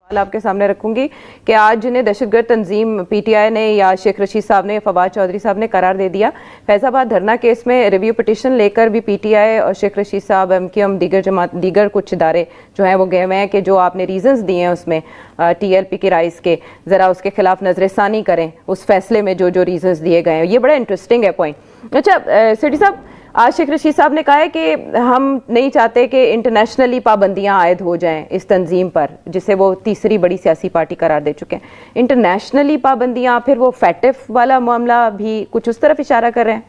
आपके सामने रखूंगी कि आज जिन्हें दहशतगर्द तंजीम पीटीआई ने या शेख रशीद साहब ने, फवाद चौधरी साहब ने करार दे दिया। फैजाबाद धरना केस में रिव्यू पिटीशन लेकर भी पीटीआई और शेख रशीद साहब, एमक्यूएम, दीगर कुछ इदारे जो हैं वो गए हुए हैं कि जो आपने रीजंस दिए हैं उसमें टीएलपी की राइज के, जरा उसके खिलाफ नजरसानी करें उस फैसले में जो जो रीजंस दिए गए हैं। ये बड़ा इंटरेस्टिंग है पॉइंट। अच्छा सेठी साहब, आज शेख रशीद साहब ने कहा है कि हम नहीं चाहते कि इंटरनेशनली पाबंदियां आयद हो जाएं इस तंजीम पर, जिसे वो तीसरी बड़ी सियासी पार्टी करार दे चुके हैं। इंटरनेशनली पाबंदियां, फिर वो फैटिफ वाला मामला भी कुछ उस तरफ इशारा कर रहे हैं।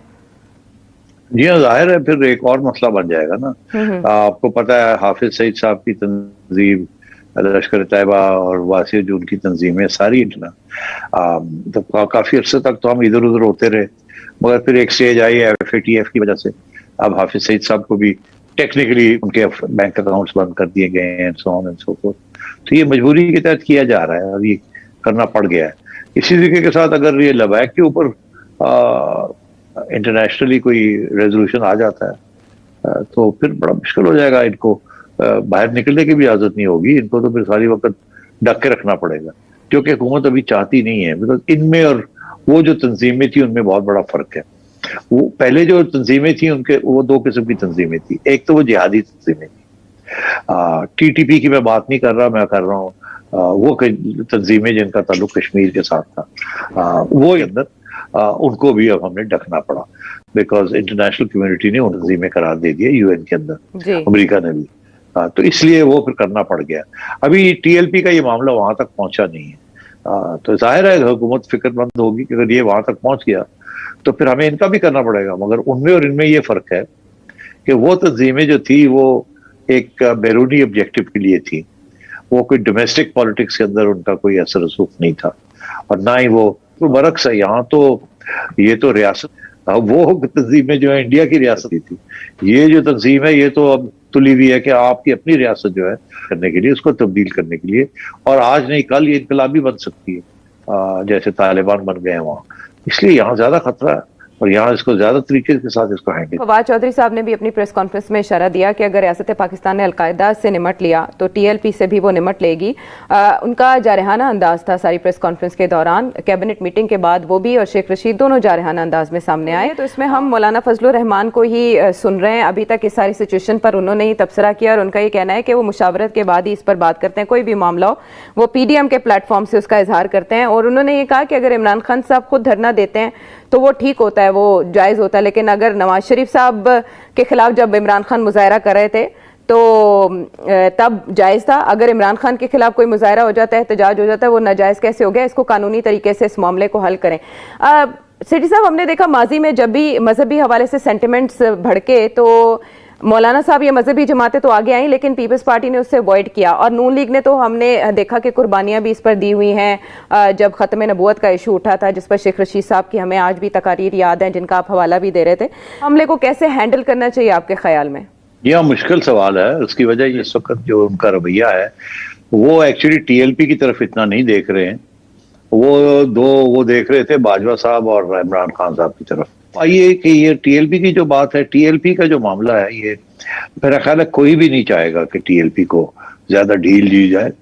जी हाँ, जाहिर है फिर एक और मसला बन जाएगा ना। आपको पता है हाफिज सईद साहब की तंजीम, लश्कर तैयबा और वासी जून की तंजीमें सारी ना तो काफी अरसे तक तो हम इधर उधर होते रहे, मगर फिर एक स्टेज आई FATF की वजह से। अब हाफिज सईद साहब को भी टेक्निकली उनके बैंक अकाउंट्स बंद कर दिए गए हैं, so on and so fourth. तो ये मजबूरी के तहत किया जा रहा है और ये करना पड़ गया है। इसी तरीके के साथ अगर ये लबैक के ऊपर इंटरनेशनली कोई रेजोल्यूशन आ जाता है तो फिर बड़ा मुश्किल हो जाएगा। इनको बाहर निकलने की भी इजाजत नहीं होगी, इनको तो फिर सारी वक्त ढक के रखना पड़ेगा, क्योंकि हुकूमत अभी चाहती नहीं है। बिकॉज इनमें और वो जो तंजीमें थी उनमें बहुत बड़ा फर्क है। वो पहले जो तंजीमें थी उनके वो दो किस्म की तंजीमें थी। एक तो वो जिहादी तंजीमें थी, TTP की मैं बात नहीं कर रहा, मैं कर रहा हूँ वो तंजीमें जिनका ताल्लुक कश्मीर के साथ था, वो अंदर उनको भी अब हमने ढकना पड़ा, बिकॉज इंटरनेशनल कम्युनिटी ने उन तंजीमें करार दे दिया UN के अंदर, अमेरिका ने भी। तो इसलिए वो फिर करना पड़ गया। अभी TLP का ये मामला वहां तक पहुंचा नहीं है, तो जाहिर है हुकूमत फिक्रमंद होगी कि अगर ये वहां तक पहुंच गया तो फिर हमें इनका भी करना पड़ेगा। मगर उनमें और इनमें ये फर्क है कि वो तंजीमें जो थी वो एक बैरूनी ऑब्जेक्टिव के लिए थी, वो कोई डोमेस्टिक पॉलिटिक्स के अंदर उनका कोई असर रसूख नहीं था, और ना ही वो बरक्स है। यहाँ तो ये तो रियासत, वो तंजीमें जो है इंडिया की रियासत की थी, ये जो तंजीम है ये तो अब तुली हुई है कि आपकी अपनी रियासत जो है करने के लिए, उसको तब्दील करने के लिए, और आज नहीं कल ये इनकलाबी बन सकती है जैसे तालिबान बन गए हैं वहां। इसलिए यहाँ ज्यादा खतरा है और यहाँ इसको ज्यादा तरीके के साथ इसको हैंडल। फवाद चौधरी साहब ने भी अपनी प्रेस कॉन्फ्रेंस में इशारा दिया कि अगर रियासत पाकिस्तान ने अलकायदा से निमट लिया तो TLP से भी वो निमट लेगी। उनका जारहाना अंदाज था सारी प्रेस कॉन्फ्रेंस के दौरान। कैबिनेट मीटिंग के बाद वो भी और शेख रशीद दोनों जारहाना अंदाज में सामने आए। तो इसमें हम मौलाना फजलुर रहमान को ही सुन रहे हैं। अभी तक इस सारी सिचुएशन पर उन्होंने ही तबसरा किया और उनका ये कहना है कि वो मुशावरत के बाद ही इस पर बात करते हैं। कोई भी मामला हो वो PDM के प्लेटफॉर्म से उसका इजहार करते हैं। और उन्होंने ये कहा कि अगर इमरान खान साहब खुद धरना देते हैं तो वो ठीक होता है, वो जायज़ होता है, लेकिन अगर नवाज शरीफ साहब के खिलाफ जब इमरान खान मुजाहरा कर रहे थे तो तब जायज़ था। अगर इमरान खान के खिलाफ कोई मुजाहरा हो जाता है, एहतजाज हो जाता है, वो नाजायज़ कैसे हो गया? इसको कानूनी तरीके से इस मामले को हल करें। सेठी साहब, हमने देखा माजी में जब भी मजहबी हवाले से सेंटिमेंट्स भड़के तो मौलाना साहब ये मजहबी जमातें तो आगे आई, लेकिन पीपल्स पार्टी ने उससे अवॉइड किया, और नून लीग ने तो हमने देखा कि कुर्बानियां भी इस पर दी हुई हैं। जब ख़त्म नबूवत का इशू उठा था जिस पर शेख रशीद साहब की हमें आज भी तकारीर याद हैं, जिनका आप हवाला भी दे रहे थे, हमले को कैसे हैंडल करना चाहिए आपके ख्याल में? यह मुश्किल सवाल है। उसकी वजह इस वक्त जो उनका रवैया है वो एक्चुअली TLP की तरफ इतना नहीं देख रहे हैं, वो देख रहे थे बाजवा साहब और इमरान खान साहब की तरफ। आइए कि ये TLP की जो बात है, TLP का जो मामला है, ये मेरा ख्याल है कोई भी नहीं चाहेगा कि TLP को ज्यादा ढील दी जाए,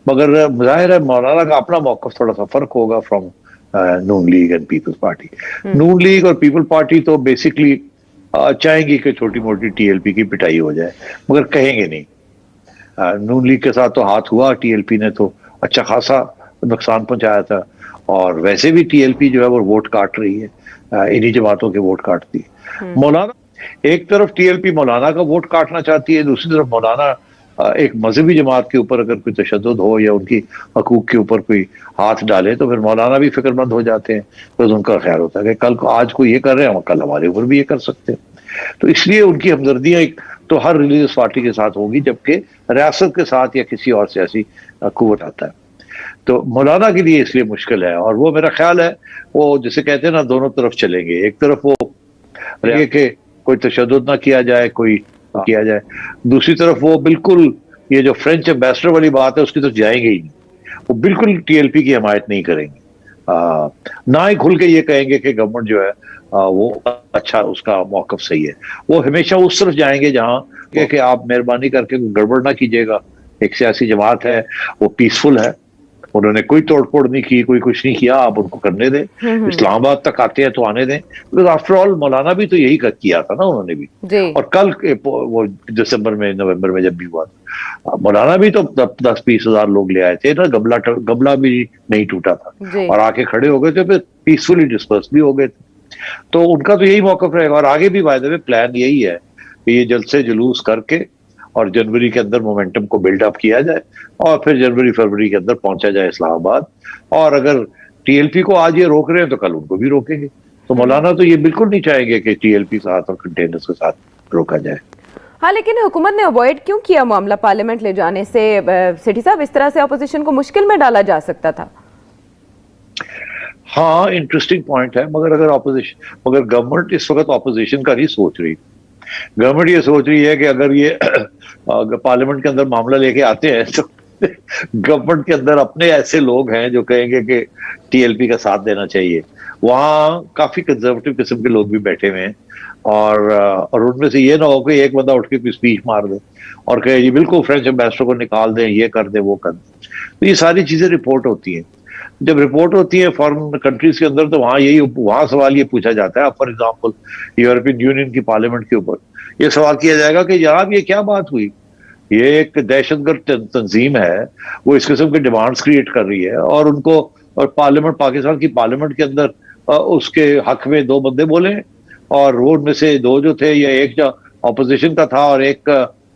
मगर जाहिर है मौलाना का अपना मौकफ थोड़ा सा फर्क होगा from Noon league and peoples party. Noon league और पीपल पार्टी तो बेसिकली चाहेंगी कि छोटी मोटी TLP की पिटाई हो जाए, मगर कहेंगे नहीं। नून लीग के साथ तो हाथ हुआ, TLP ने तो अच्छा खासा नुकसान पहुंचाया था, और वैसे भी TLP जो है वो वोट काट रही है, इन्हीं जमातों के वोट काटती है। मौलाना एक तरफ TLP मौलाना का वोट काटना चाहती है, दूसरी तरफ मौलाना एक मजहबी जमात के ऊपर अगर कोई तशद्दुद हो या उनकी हकूक के ऊपर कोई हाथ डाले तो फिर मौलाना भी फिक्रमंद हो जाते हैं। तो उनका ख्याल होता है कि कल को आज को ये कर रहे हैं, कल हमारे ऊपर भी ये कर सकते हैं। तो इसलिए उनकी हमदर्दियां एक तो हर रिलीजियस पार्टी के साथ होगी, जबकि रियासत के साथ या किसी और सियासी कुव्वत आता है तो मौलाना के लिए इसलिए मुश्किल है। और वो मेरा ख्याल है वो जिसे कहते हैं ना, दोनों तरफ चलेंगे। एक तरफ वो रहे कि कोई तशद्दुद ना किया जाए, कोई किया जाए, दूसरी तरफ वो बिल्कुल ये जो फ्रेंच एम्बेसडर वाली बात है उसकी तरफ जाएंगे ही नहीं, वो बिल्कुल TLP की हिमायत नहीं करेंगे। ना ही खुल के ये कहेंगे कि गवर्नमेंट जो है वो अच्छा, उसका मौकफ सही है। वो हमेशा उस तरफ जाएंगे जहां कि आप मेहरबानी करके गड़बड़ ना कीजिएगा, एक सियासी जमात है, वो पीसफुल है, उन्होंने कोई तोड़फोड़ नहीं की, कोई कुछ नहीं किया, आप उनको करने दें। इस्लामाबाद तक आते हैं तो आने दें, बिकॉज आफ्टर ऑल मौलाना भी तो यही किया था ना उन्होंने भी। और कल वो दिसंबर में नवंबर में जब भी हुआ मौलाना भी तो 10-20 हजार लोग ले आए थे ना, गमला भी नहीं टूटा था और आके खड़े हो गए थे, फिर पीसफुली डिस्पर्स भी हो गए थे। तो उनका तो यही मौकफ रहेगा और आगे भी वायदे में प्लान यही है कि ये जलसे जुलूस करके और जनवरी के अंदर मोमेंटम को बिल्डअप किया जाए और फिर जनवरी फरवरी के अंदर पहुंचा जाए इस्लामाबाद। और अगर टीएलपी को आज ये रोक रहे हैं तो कल उनको भी रोकेंगे। तो मौलाना तो ये बिल्कुल नहीं चाहेंगे कि टीएलपी साथ और कंटेनर्स के साथ रोका जाए। हाँ, लेकिन हुकूमत ने अवॉइड क्यों किया मामला पार्लियामेंट ले जाने से? सेठी साहब, इस तरह से अपोजिशन को मुश्किल में डाला जा सकता था। हाँ, इंटरेस्टिंग पॉइंट है, मगर गवर्नमेंट इस वक्त ऑपोजिशन का नहीं सोच रही। गवर्नमेंट ये सोच रही है कि अगर ये पार्लियामेंट के अंदर मामला लेके आते हैं तो गवर्नमेंट के अंदर अपने ऐसे लोग हैं जो कहेंगे कि टीएलपी का साथ देना चाहिए। वहाँ काफी कंजर्वेटिव किस्म के लोग भी बैठे हुए हैं और उनमें से ये ना हो कि एक बंदा उठ के स्पीच मार दे और कहे जी बिल्कुल फ्रेंच एम्बेसडर को निकाल दें, ये कर दे वो कर दे। तो ये सारी चीजें रिपोर्ट होती हैं। जब रिपोर्ट होती है फॉरेन कंट्रीज के अंदर तो वहां सवाल ये पूछा जाता है, फॉर एग्जांपल यूरोपियन यूनियन की पार्लियामेंट के ऊपर ये सवाल किया जाएगा कि जनाब ये क्या बात हुई, ये एक दहशतगर्द तंजीम है, वो इस किस्म के डिमांड्स क्रिएट कर रही है और उनको और पाकिस्तान की पार्लियामेंट के अंदर उसके हक में 2 बंदे बोले और वो उनमें से 2 जो थे, ये एक जो ऑपोजिशन का था और एक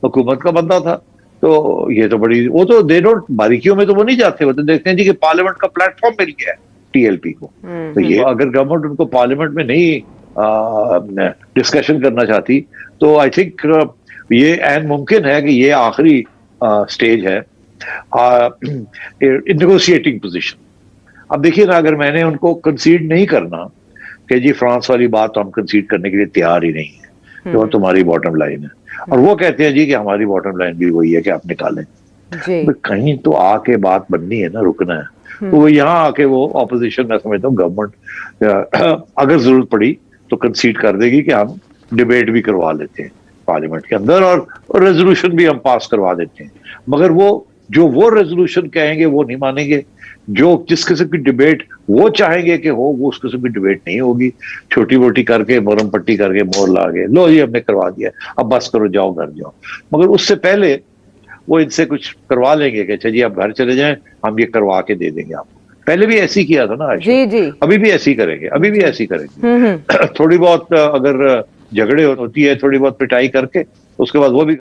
हुकूमत का बंदा था। तो ये तो बड़ी, वो तो दे डोंट, बारीकियों में तो वो नहीं जाते, वो तो देखते हैं जी कि पार्लियामेंट का प्लेटफॉर्म मिल गया है टीएलपी को। तो ये अगर गवर्नमेंट उनको पार्लियामेंट में नहीं डिस्कशन करना चाहती तो आई थिंक ये एन मुमकिन है कि ये आखिरी स्टेज है नेगोशिएटिंग पोजीशन। अब देखिए ना, अगर मैंने उनको कंसीड नहीं करना कि जी फ्रांस वाली बात तो हम कंसीड करने के लिए तैयार ही नहीं है, तो तुम्हारी बॉटम लाइन है, और वो कहते हैं जी कि हमारी बॉटम लाइन भी वही है कि आप निकालें, तो कहीं तो आके बात बननी है ना, रुकना है। तो वो यहाँ आके वो ऑपोजिशन, मैं समझता हूँ गवर्नमेंट अगर जरूरत पड़ी तो कंसीड कर देगी कि हम डिबेट भी करवा लेते हैं पार्लियामेंट के अंदर और रेजोल्यूशन भी हम पास करवा देते हैं। मगर वो रेजोल्यूशन कहेंगे वो नहीं मानेंगे, जो जिस किस्म की डिबेट वो चाहेंगे कि हो वो उस किस्म की डिबेट नहीं होगी। छोटी मोटी करके मोरम पट्टी करके मोर ला गए, लो ये हमने करवा दिया, अब बस करो, जाओ घर जाओ। मगर उससे पहले वो इनसे कुछ करवा लेंगे कि अच्छा जी आप घर चले जाएं, हम ये करवा के दे देंगे आपको। पहले भी ऐसी किया था ना, जी। अभी भी ऐसी करेंगे, अभी भी ऐसी करेंगे। थोड़ी बहुत अगर झगड़े होती है, थोड़ी बहुत पिटाई करके उसके बाद वो भी